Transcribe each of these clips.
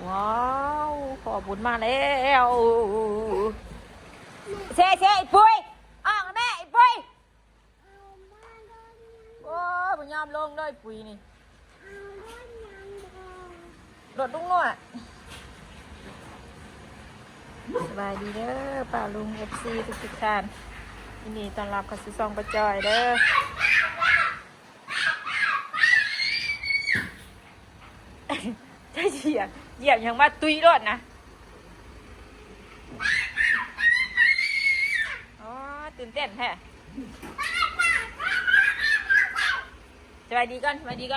ว้าวขอบุญมาแล้วเซ่ไอ้ปุ้ยอ้างแม่ไอ้ปุ้ยโอ้ยบุญยามลงเลยปุ้ยนี่รถลุงน่ะสบายดีเด้อป้าลุงFCทุกท่านยินดีต้อนรับเข้าสู่ช่องป้าจอยเด้อใช่เหยียบยังมาตุยรถนะอ๋อตื่นเต้นแท้สวัสดีก่อน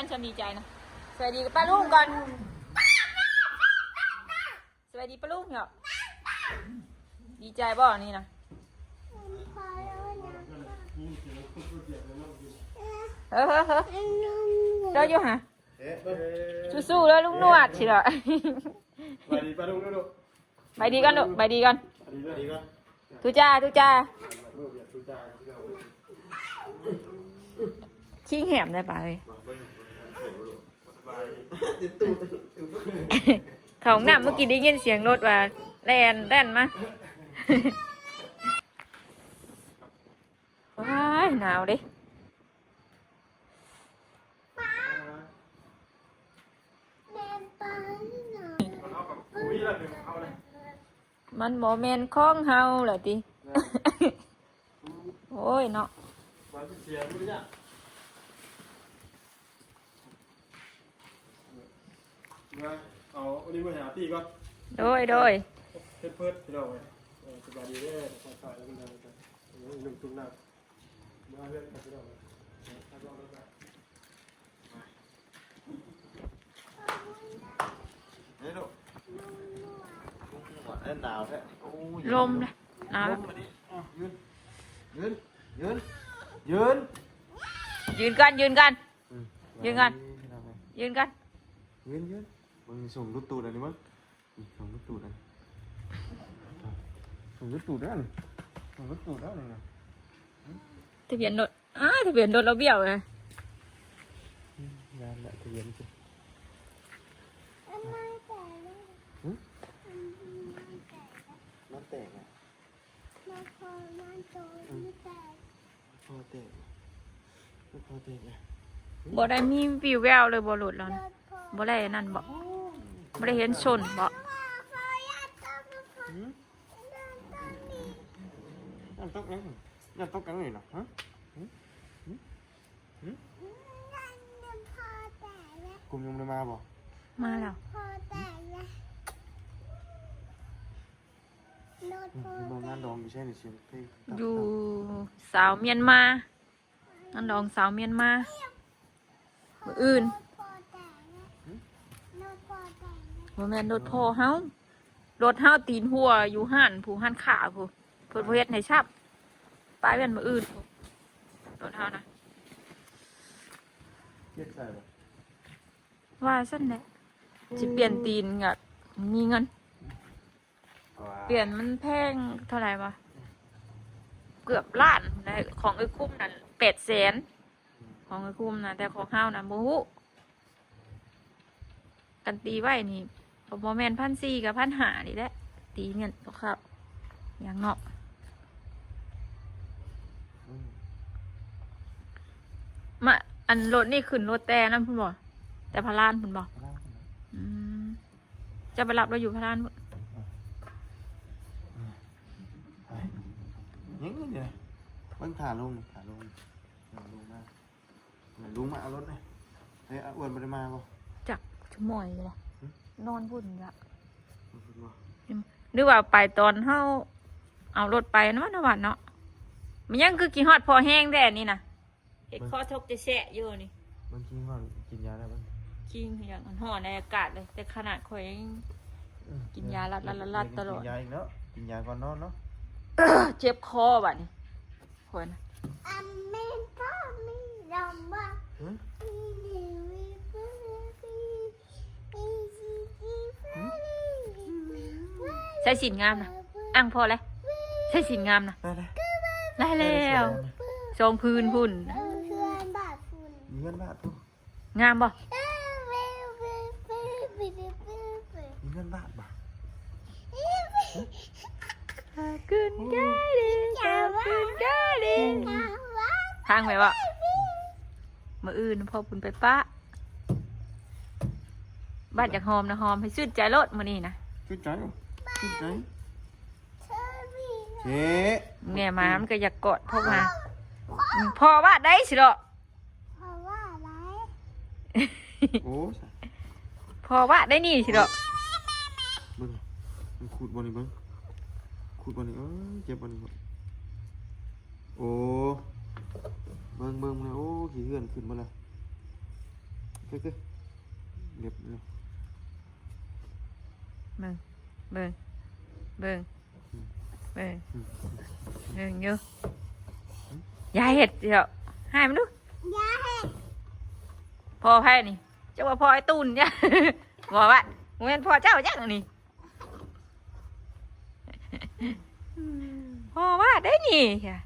ฉันดีใจนะสวัสดีกับป้าลุงก่อนสวัสดีป้าลุงเหรอดีใจบ่นี่นะเฮ้เจ้าอยู่ฮะสู้ๆแล้วลุงนวดสิเหรอไปดีป้าลุงดู ไปดีก่อนลูกไปดีก่อนทุจ้าชิงแหมได้ป่ะเลยเขาหนักเมื่อกี้ได้ยินเสียงรถว่าแล่นมาว้ายหนาวดิมันโมเมนต์ของเฮาเหรอติโอ้ยเนาะเอาอันนี้มาหาพี่ก่อนโดยเพิ่มพี่น้องเลยสบายดีเด้อสบายแล้วกันนะหนุ่มตุ้งหน้ามาเรื่อยพี่น้องเลยนี่ลูกหนาวแท้ลมเลยหนาวยืนกันมึงส่งรถตูดอะไรมั้งส่งรถตูดอะไรนะทะเบียนรถเราเบี้ยวเลยงานละทะเบียนสิน้ำแตกอ่ะพอแตกอ่ะบ่ได้มีวิวแววเลยบ่หลุดแล้วนะบ่ได้นั่นบ่ได้เห็นชนบ่ยันตกกันเลยเหรอฮะกลุ่มยังไม่มาบ่มาแล้วงานดองไม่ใช่หรือเสียงเพลงอยู่สาวเมียนมานั่นดองสาวเมียนมามื้ออื่นบ่แม่นรถพ่อเฮารถเฮาตีนหัวอยู่ห้านผู้ห้านขาผู้เพิ่นบ่เฮ็ดให้ชับไปเป็นมื้ออื่นรถเฮานะเรียกใส่บ่ว่าซั่นแหละสิเปลี่ยนตีนก็มีเงินเปลี่ยนมันแพงเท่าไหร่วะเกือบล้านได้ของไอ้คุ้มนั่น800,000ของไอ้คุ้มนะแต่ของเฮานะบ่ฮู้กันตีไว้นี่บ่แม่น1,400กับ1,500นี่แหละตีเงินครับอย่างเนาะมาอันรถนี่ขึ้นรถแต่นั่นพุ่นบ่แต่พารานพุ่นบ่จะไปรับเราอยู่พารานพุ่นยังไงเนี่ยมันขาลงมาเอารถเลยเฮ้ยอ้วนไม่ได้มาป่ะจักชั่วโมงเลยนอนพุ่นละหรือว่าไปตอนเฮาเอารถไปนะวันเนาะมันยังคือกี่ฮอดพอแห้งแด่นี่นะเห็ดข้อทกจะแฉะอยู่นี่มันกินก่อนกินยาได้ป่ะกินอย่างมันห่อในอากาศเลยแต่ขนาดข่อยยังกินยาลัดตลอดกินยาอีกแล้วกินยาก่อนนอนเนาะเจ็บคอบัดนี่คนใส่สินงามนะอ่างพอเลยใส่สินงามนะได้แล้วทรงพื้นพุ่นเงินบาทพุ่นงามบ่มีเงิน ทางไหมวะมืออื่นพอปุ่นไปปะบ้านจากหอมนะหอมให้ชื่นใจรถมื้อนี้นะ ชื่นใจชื่นใจเจ๊ เนี่ยมามันก็อยากกอดพ่อมาพอว่าได้สิหรอ โอ้ พอว่าได้นี่สิหรอ เบิ้งมันขูดบอลนี่เบิ้งขูดบอลนี่เจ็บบอลนี่โอ้เบิ้งเลยโอ้ขี้เหือนขึ้นมาเลยเฮ้ยเรียบเลย เบิ่งเบิ่งเบิ่งเบิ่งเบิ่งอยู่ยายเห็ดสิหรอให้มันดูพอไพ่นี่เจ้าว่าพอไอ้ตูนเนี่ยบอกว่าโมเมนพอเจ้าจังนี่พอว่าได้นี่ค่ะ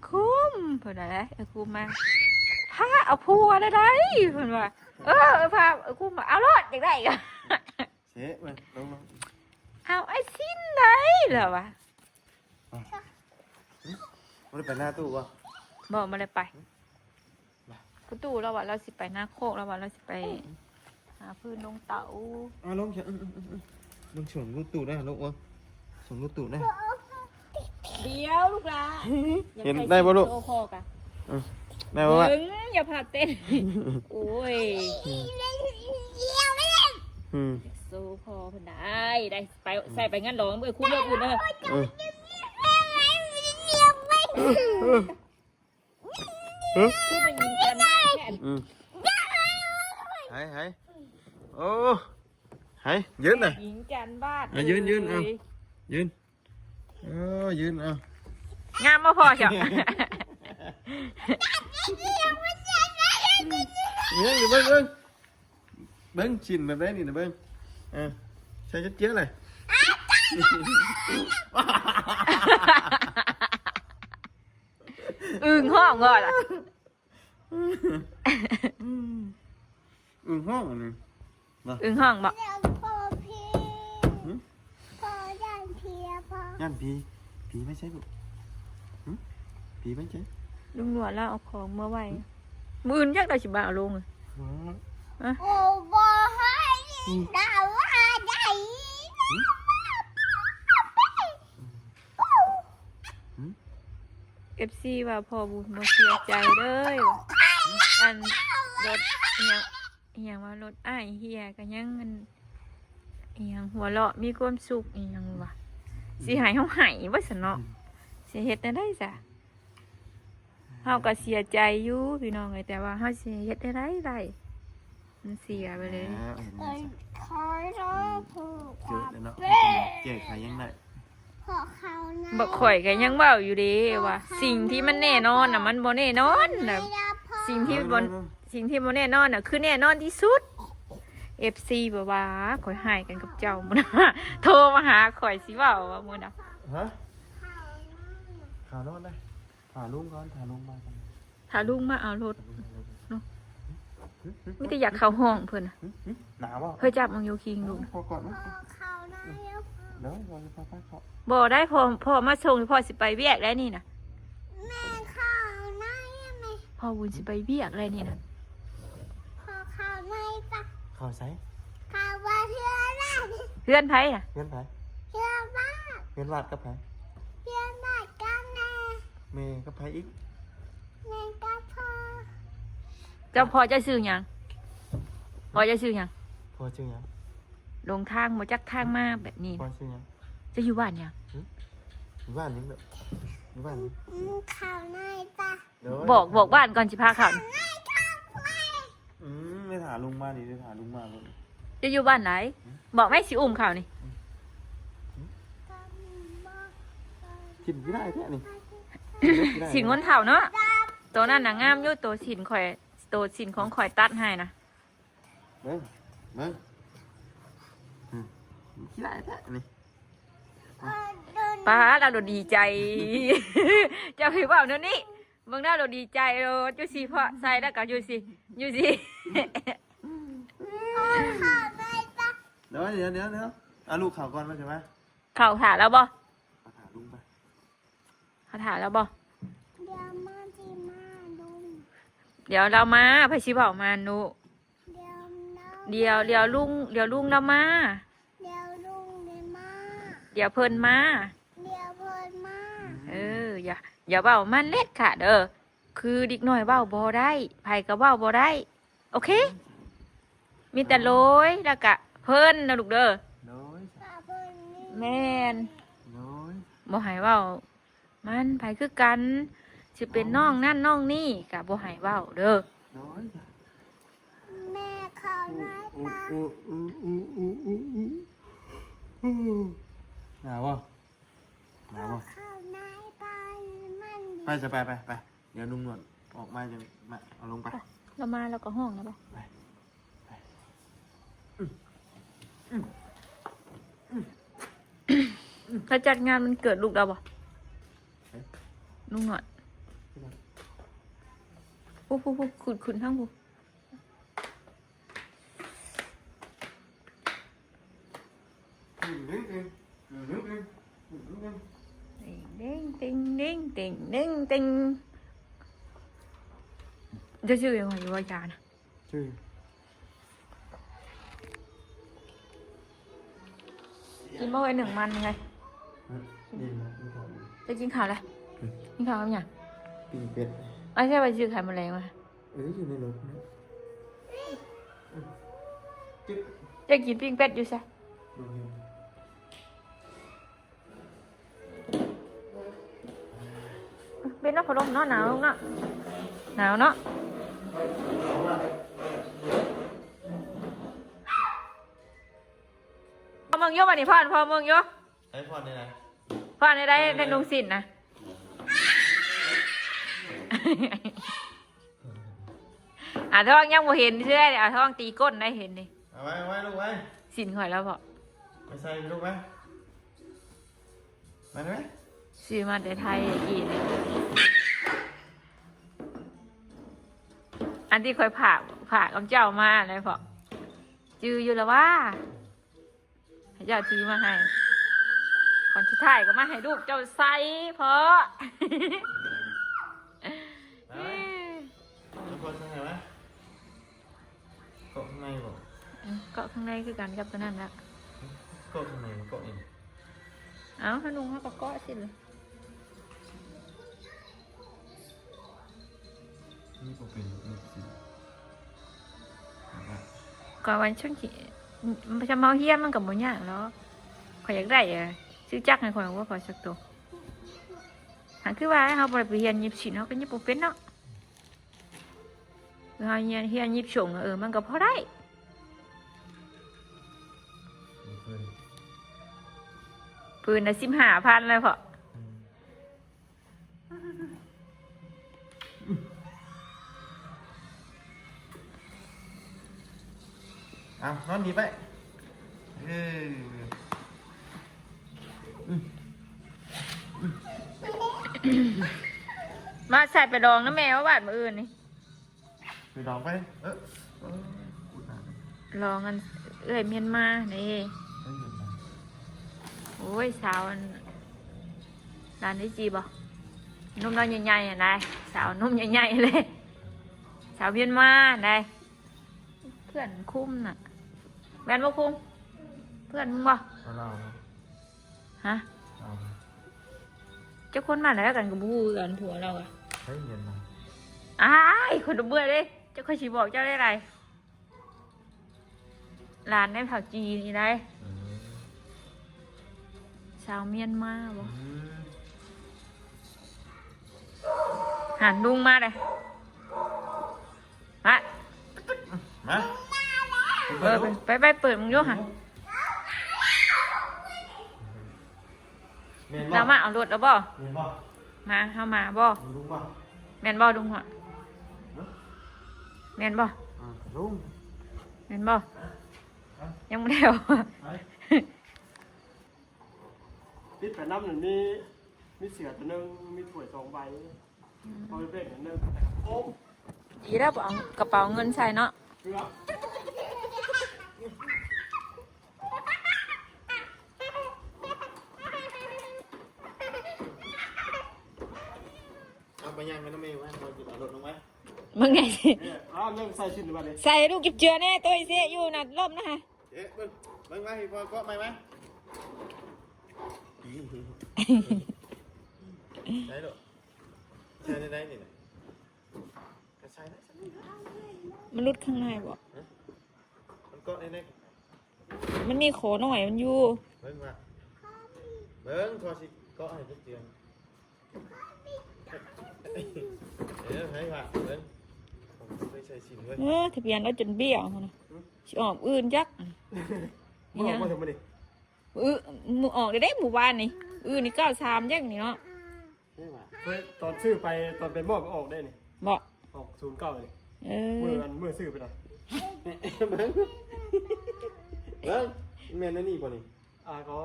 คุ้มเพิ่นอะไรคุ้มมาพาเอาพัวได้ได้เพิ่นว่าพาคุ้มมาเอารถอยากได้อีกัน เจ๊เบิ้งลง เอาไอ้สิ้นได้เหรอวะ มันไปหน้าตู้วะ บอกมาเลยไปกูตู้เราว่าเราสิไปหน้าโคกเราว่าเราสิไปหาพื้นลงเต๋า ลงเฉยลงส่งลูกตู้ได้ลูกวะส่งลูกตู้ได้ เดี๋ยวลูกหลา เห็นได้ป่ะลูก โตพอกัน ได้ป่ะวะ ถึงอย่าพาเต้นโอ้ยโซพอเพิ่นได้ไปใส่ไปงั้นหรอเมื่อคุ้มเมื่อคุณเนอะคือมันยิงกันได้แค่ หายโอ้หายยืนน่ะ ยิงจันบ้าน ยืนยืนเอายืนเอา งามมาพอเชียว เนี่ยอยู่เบิ้งชินแบบนี้นะเบิ้งใช้chất chứa này อึ่งห้องก่อนอ่ะ hoang rồi này อึ่งห้องบอก nhăn phí mấy trái bộ phí mấy trái ลุงหนวดแล้วเอาของเมื่อไหร่มืออื่นยักได้สิบ่าวลงเลย đó เอฟซีว่าพอบุญมาเสียใจเลยว่ะอันรถเอียงว่ารถอ้ายเฮียกันยังมันเอียงหัวเราะมีความสุขเอียงว่ะสิหายเฮาหายว่าสนเนาะสิเฮ็ดได้จ้ะเฮาก็เสียใจอยู่พี่น้องเอ้ยแต่ว่าเฮาสิเฮ็ดได้มันเสียไปเลย chữ để nó chè khai nhăn này บ่ข่อยก็ยังเว้าอยู่เด้ว่าสิ่งที่มันแน่นอนน่ะมันบ่แน่นอนน่ะสิ่งที่บ่แน่นอนน่ะคือแน่นอนที่สุด FC บ่ว่าข่อยหายกันกับเจ้ามื้อนะโทรมาหาข่อยสิเว้าว่ามื้อน่ะ hả thả luôn đây thả luôn con thả luôn ba con ถ้าลุงมาเอารถมีแต่อยากเข้าห้องเพิ่นน่ะ nào quá เฮ้ยจับมึงอยู่คิงลูก có còn đó rồi pha phát họ บ่ได้พ่อมาส่งพ่อสิไปเวียกแล้วนี่น่ะพ่อบุญสิไปเวียกแล้วนี่น่ะ khỏi sấy เพื่อนไผน่ะ nhân phải nhân vạt cấp phải mê cấp phải ít เจ้าพ่อจะซื้อหยังพ่อจะซื้อหยัง พอชื่อยัง ลงทางมาจักทางมาแบบนี้ พอชื่อยัง จะอยู่บ้านยัง บ้านนี้แบบบ้านนี้ บอกบ้านก่อนสิพาเขา ไม่ถาลุงมาดิไม่ถาลุงมาเลย จะอยู่บ้านไหน บอกแม่สิอุ้มเขานี่ กินไม่ได้แท้นี่ สินงนเถ่าเนาะตัวนั้นน่ะงามอยู่ตัวสินข่อยตัวสินของข่อยตัดให้นะ เบิ้งเบิ้งขี้ได้แท้นี่ ป้าเราดีใจ จะพี่บอกเดี๋ยวนี้เบิ่งหน้าเราดีใจเราอยู่สิเพราะใส่แล้วก็อยู่สิ เดี๋ยวลูกข่าวก่อนมาใช่ไหม เข่าถาแล้วบ่ ถาม ลุงไป เขาถามแล้วบ่ เดี๋ยวมาที่มาลุง เดี๋ยวเรามาไปชิเผามานุ เดี๋ยวน้อง เดี๋ยวลุงเรามา เดี๋ยวลุงเดี๋ยวมา เดี๋ยวเพิ่นมา เดี๋ยวเพิ่นมา อย่าเบามันเล็ดค่ะเด้อคือเด็กน้อยเบาบ่ได้ไผก็เบาบ่ได้ โอเค มีแต่โรยแล้วก็เพิ่นนะลูกเด้อ น้อย ป้าเพิ่นนี่ แม่น น้อย บ่ให้เว้ามันไผคือกันสิเป็นน้องนั่นน้องนี่ก็บ่ให้เว้าเด้อ น้อย แม่เขาน้อยตา หนาวอ่ะหนาวอ่ะ เขาน้อยตามัน ไปจะไปเดี๋ยวนุ่งหนวดออกมาจะมาเอาลงไป เรามาแล้วก็ห้องนะบ่ ไป ถ้าจัดงานมันเกิดลูกเราบ่ลุงหน่อยปุ๊บขุนทั้งปุ๊บ ติงจะชื่อยังไงอยู่ว่าจานะ ชื่อ กินเมื่อวันหนึ่งมันไง นี่นะ จะกินข้าวอะไรกินข้าวกับหยัง ปีเป็ด ไม่ใช่ไปชื่อไข่แมลงมา อยู่ในรถนะจิ๊บ จะกินปิ้งเป็ดอยู่ใช่ ดูเห็น เป็นน้ำพะโล้เนาะหนาวเนาะหนาวเนาะพอเมืองโยมานี่พ่อเมืองโย ไอ้พอดได้ไหน พ่อได้นุ่งสินนะ ท้องยังบ่เห็นเชื่อเลยท้องตีก้นได้เห็นดิ เอาไว้ลูกไว้ สินข่อยแล้วพอ ไม่ใส่ลูกไว้มาไหม ซื้อมาแต่ไทยอีกอันที่ข่อยผ่ากับเจ้ามาอะไรพอจืออยู่แล้วว่าให้เจ้าถือมาให้ก่อนที่ถ่ายก็มาให้ลูกเจ้าใส่เพราะ ทุกคนใช่ไหมเกาะข้างในบอก เกาะข้างในคือกันกับตัวนั้นแหละ เกาะข้างในเกาะเอง เอาขนมเขาก็เกาะสิเลย นี่ก็เป็นอีกสิ ก่อนวันช่วงที่มันจะเมาเฮี้ยมันกับหมูย่างแล้วข่อยอยากได้ซื้อจักให้ข่อยว่าข่อยสักตัวหันคือว่าเขาไปเรียนยิบสินเขาก็ยิบปุ๊เป็นเนาะเขาเฮียนยิบฉงมันก็พอได้ปืน15,000เลยพอ เอานอนดีไปมาใส่ไปดองนะแม่ว่าบาดมืออื่นนี่ ไปลองไปลองกันเมียนมานี่โอ้ยสาวร้านนี้จีบ่นุ่มน้อยใหญ่ๆนายสาวนุ่มใหญ่ๆเลยสาวเมียนมานายเพื่อนคุ้มน่ะแม่นบ่คุ้มเพื่อนมึงบ่ เรา ฮะเจ้าคนมาแล้วกันกับบูกันผัวเราอะ ใช้เงินมา อ้ายคนเบื่อเลยเจ้าเคยชี้บอกเจ้าได้ไรร้านในแถวจีนนี่ได้ชาวเมียนมาบ่หันลุงมาเลยมา มา ไปเปิดมึงโยหันเรามาเอารถแล้วบ่ เงินบ่ มาเข้ามาบ่ ลุงบ่ แม่นบ่ลุงหัวแม่นบ่ ลุง แม่นบ่ยังไม่ได้เอา ปิดไปน้ำหนึ่งมีเสือตัวหนึงมีถ้วย2 ใบเอาไปเบ่งอันหนึงโอ้ ดีแล้วบ่เอากระเป๋าเงินใส่เนาะ เพื่อ ไปย่างกันน้ำเมย์ไว้เราจะเอารถลงไว้ มึงไงสิ เนี่ยอ้าวยังใส่ชิ้นหรือเปล่าเนี่ย ใส่ลูกจิบเจือแน่ตัวไอ้เสียอยู่น่ะล่มนะฮะ เอ๊ะเบิ้งไว้พอก็ไม่ไหมได้หรอใช่ได้นี่นะใช่ได้ มันรุดข้างในบ่ มันก็ได้ มันมีโขหน่อยมันอยู่ เบิ้งว่าเบิ้งพอสิก็ให้ทุกเดือนให้ว่าเบิ้งผมไม่ใช่สิ่งด้วย ทะเบียนรถจนเบี้ยวนะสิออกอื่นจัก มึงออกมาถึงมาดิ หมู่ออกได้หมู่บ้านนี่นี่93จังนี่เนาะ ให้ว่า เฮ้ยตอนซื้อไปตอนไปมอบออกได้นี่ บ่ ออก09เลย เอ เมื่อซื้อไปนะ เบิ้งแม่นั่นนี่ป่ะนี่ ก็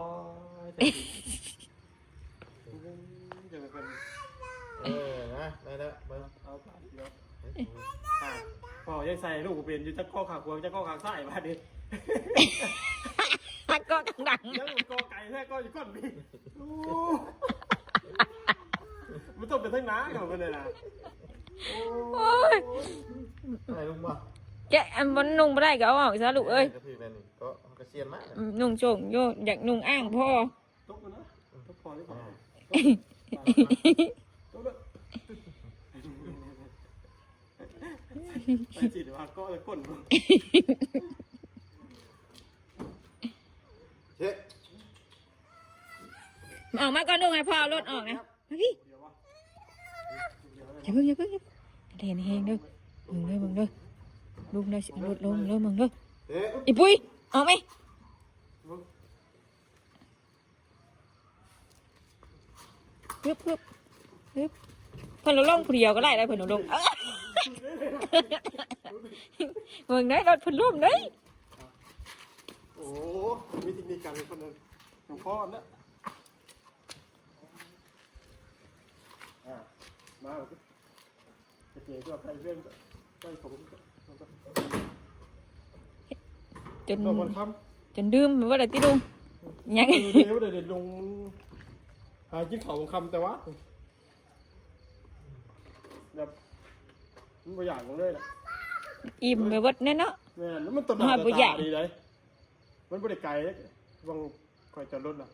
จะเป็น นะได้แล้วเบิ้ง เอาไปเนาะก็ยังใส่ลูกเปลี่ยนอยู่จักข้อขาขวางจักข้อขาซ้ายมาดิ ฮักก็ดัง ยังกอไก่แท้ก็อยู่ก้อนนี่มันต้องเป็นทั้งน้ากับมันเลยนะ โอ้ย อะไรลุงบ่ แกมันนุ่งบ่ได้ก็เอาออกซะลูกเอ้ย ก็พี่นั่นนี่ก็กระเซียนมาก นุ่งโจงโยอยากนุ่งอ้างพ่อ ตกนะตกพอหรือเปล่าตกเลยไปจิตว่าก็เลยก้น เช็ด ออกมาก่อนนุ่งให้พ่อเอารถออกนะมาพี่อย่าเพิ่งเห็นเฮงเด้อมึงเด้อลุงเด้อรถลงเด้อมึงเด้อ เอ๊ะ อีปุ้ยออกไหมปึ๊บเพิ่นเราลงผู้เดียวก็ได้เพิ่นเราลงมึงได้รถเพิ่นร่มได้ โอ้มีเทคนิคการเป็นคนนั้นหลวงพ่อนะมาจะเจ๋งก็ไปเรื่องไปผม จน เราคนท จนดื่มว่าอะไรที่ลุงยัง ำเดี๋ยวเดี๋ยวลงหาจิ้งเขาคำแต่ว่าแบบมันประหยัดของเลยแหละ อิ่มไปวัดแน่เนาะ แม่แล้วมันต้นหนาตาดีเลยมันบริไกลบางคอยจอดรถนะ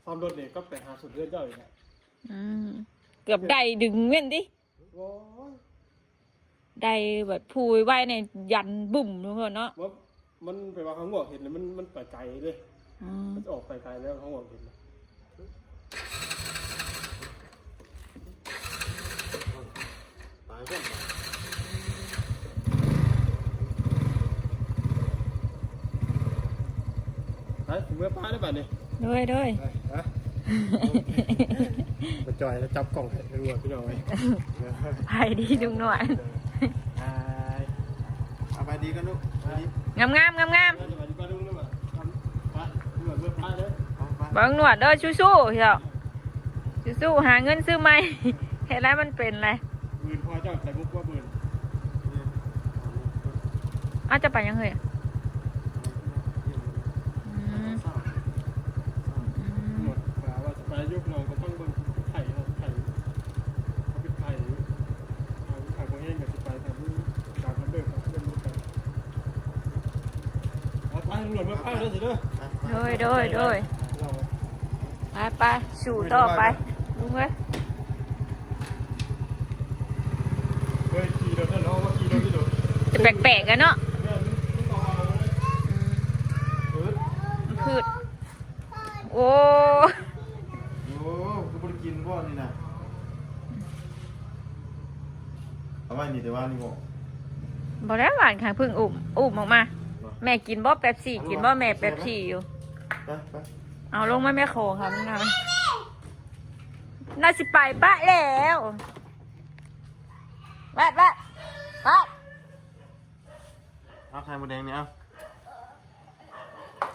ซ้อมรถเนี่ยก็ไปหาสุดเรื่อยเจ้าอย่างเงี้ย เกือบได้ดึงเว้นดิ ว้า ได้แบบพูยไว้ในยันบุ่มทุกคนเนาะ ว่ามันไปว่าเขาหัวเห็นเลยมันไปไกลเลยมันออกไปไกลแล้วเขาหัวเห็นเลย ตายก่อน ฮะเมื่อป้าได้ป่ะเนี่ย ด้วย ฮะมาจอยแล้วจับกล่องให้รัวพี่น้องไว้ ไปดีดุงหน่อย เอาไปดีกันลูกไปดี งาม จะมาดีป้าดุ้งแล้วมาทำป้าเมื่อป้าเลย เบิ้งหนวดเด้อสู้ๆเจ้าสู้ๆหาเงินซื้อไหมเห็นแล้วมันเป็นไร หมื่นพอเจ้าใส่บุกว่าหมื่น อ้าวจะไปยังไงหมดว่าจะไปยุบหน่อยก็ต้องเบิ่งไข่เราไข่เขาเป็นไข่ไข่พวกนี้กับจะไปทำการทำเลิกเป็นมุกไปเอาไปตำรวจมาป้าเลยสิเด้อ ด้วยไปสู่ต่อไปลุงเอ้ย เฮ้ยขี่รถนั่นเราว่าขี่รถที่รถ จะแปลกๆกันเนาะ เนี่ยมันต่อมาเลยเออ มันพืชโอ้ โอ้กูไม่ได้กินบ่นี่นะเอาไว้นี่แต่ว่านี่บ่ บอกแล้วหวานค่ะเพิ่งอุ้มออกมาแม่กินบ่แป๊บซี่กินบ่แม่แป๊บซี่อยู่ ไป เอาลงมาแม่โคค่ะมึงนะน่าสิไปปะแล้วแวด เอาไข่มดแดงนี่เอา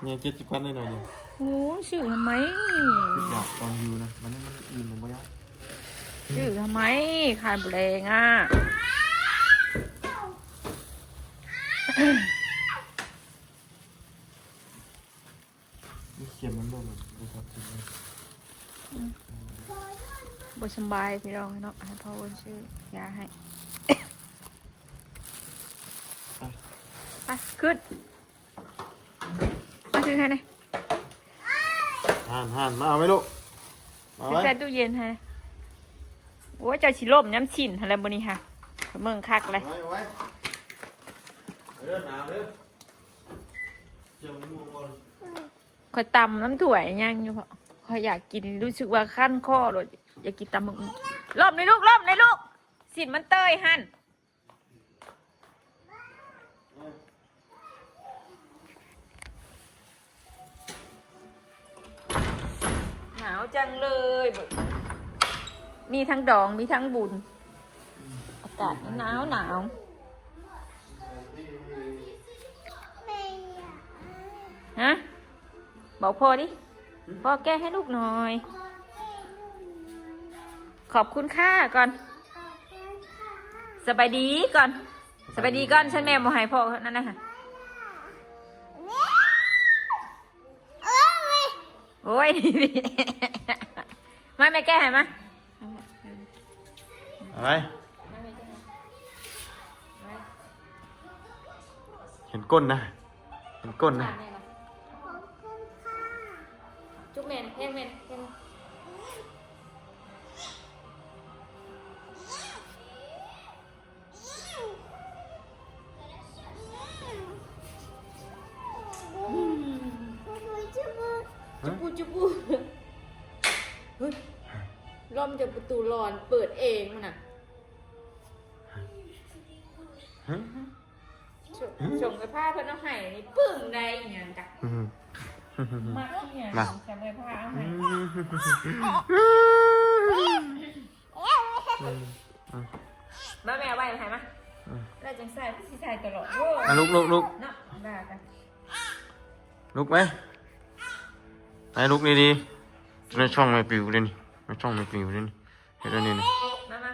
เนี่ย70,000ได้หน่อยนี่ โอ้ชื่อทำไม อยากตอนอยู่นะมันยืนลงบ่ยาก ชื่อทำไมขายบุแรงอ่ะ เขียนมันบ่มันบ่ครับ บ่สำบายพี่น้องเนาะให้พ่อวนซื้อยาให้ ไปขึ้นมาซื้อให้หน่อย ห่านมาเอาไหมลูกมา ซื้อ ไว้ ใส่ตู้เย็นให้โอ้ยเจ้าชิล่มน้ำฉินอะไรบนี่ค่ะเมืองคักเลย ไว้เด้อหนาวเด้อเจ้าม่วงบอล คอยตำน้ำถั่วย่างอยู่เพราะคอยอยากกินรู้สึกว่าขั้นข้อเลยอยากกินตำมึงล่มในลูกล่มในลูกสินมันเตยหันหนาวจังเลยมีทั้งดองมีทั้งบุญอากาศหนาวหนาว แม่อยาก ฮะบอกพ่อดิพ่อแก้ให้ลูกหน่อย ขอบคุณค่าก่อน ขอบคุณค่ะ สบายดีก่อน สบายดีก่อนฉันแม่บอกให้พ่อนั่นนะฮะ เอ้ย โอ้ย ไม่แก้ให้มา เอาไว้เห็นก้นนะเห็นก้นนะ ขอบคุณค่ะ จุ๊บเมนเฮงเมนเฮง จุ๊บ จุบูจุบูเฮ้ยล้อมจากประตูหลอนเปิดเองมันน่ะส่งไปผ้าเพื่อนเอาให้นี่ปึ้งได้อย่างกะมากเนี่ยส่งไปผ้าเอาให้มาแม่ไว้ให้มาแล้วจังใส่พี่ใส่ตลอด ลุก เนาะได้กัน ลุกไหมไอ้ลุกดีๆในช่องไม่ปิวเลยนี่ในช่องไม่ปิวเลยนี่เห็นแล้วนี่ มา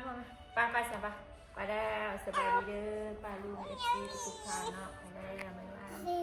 พ่อมาไปสบายไปแล้วสบายดีเด้อป้าลุงเอฟซีทุกท่านเนาะไปแล้วบ๊ายบาย ดี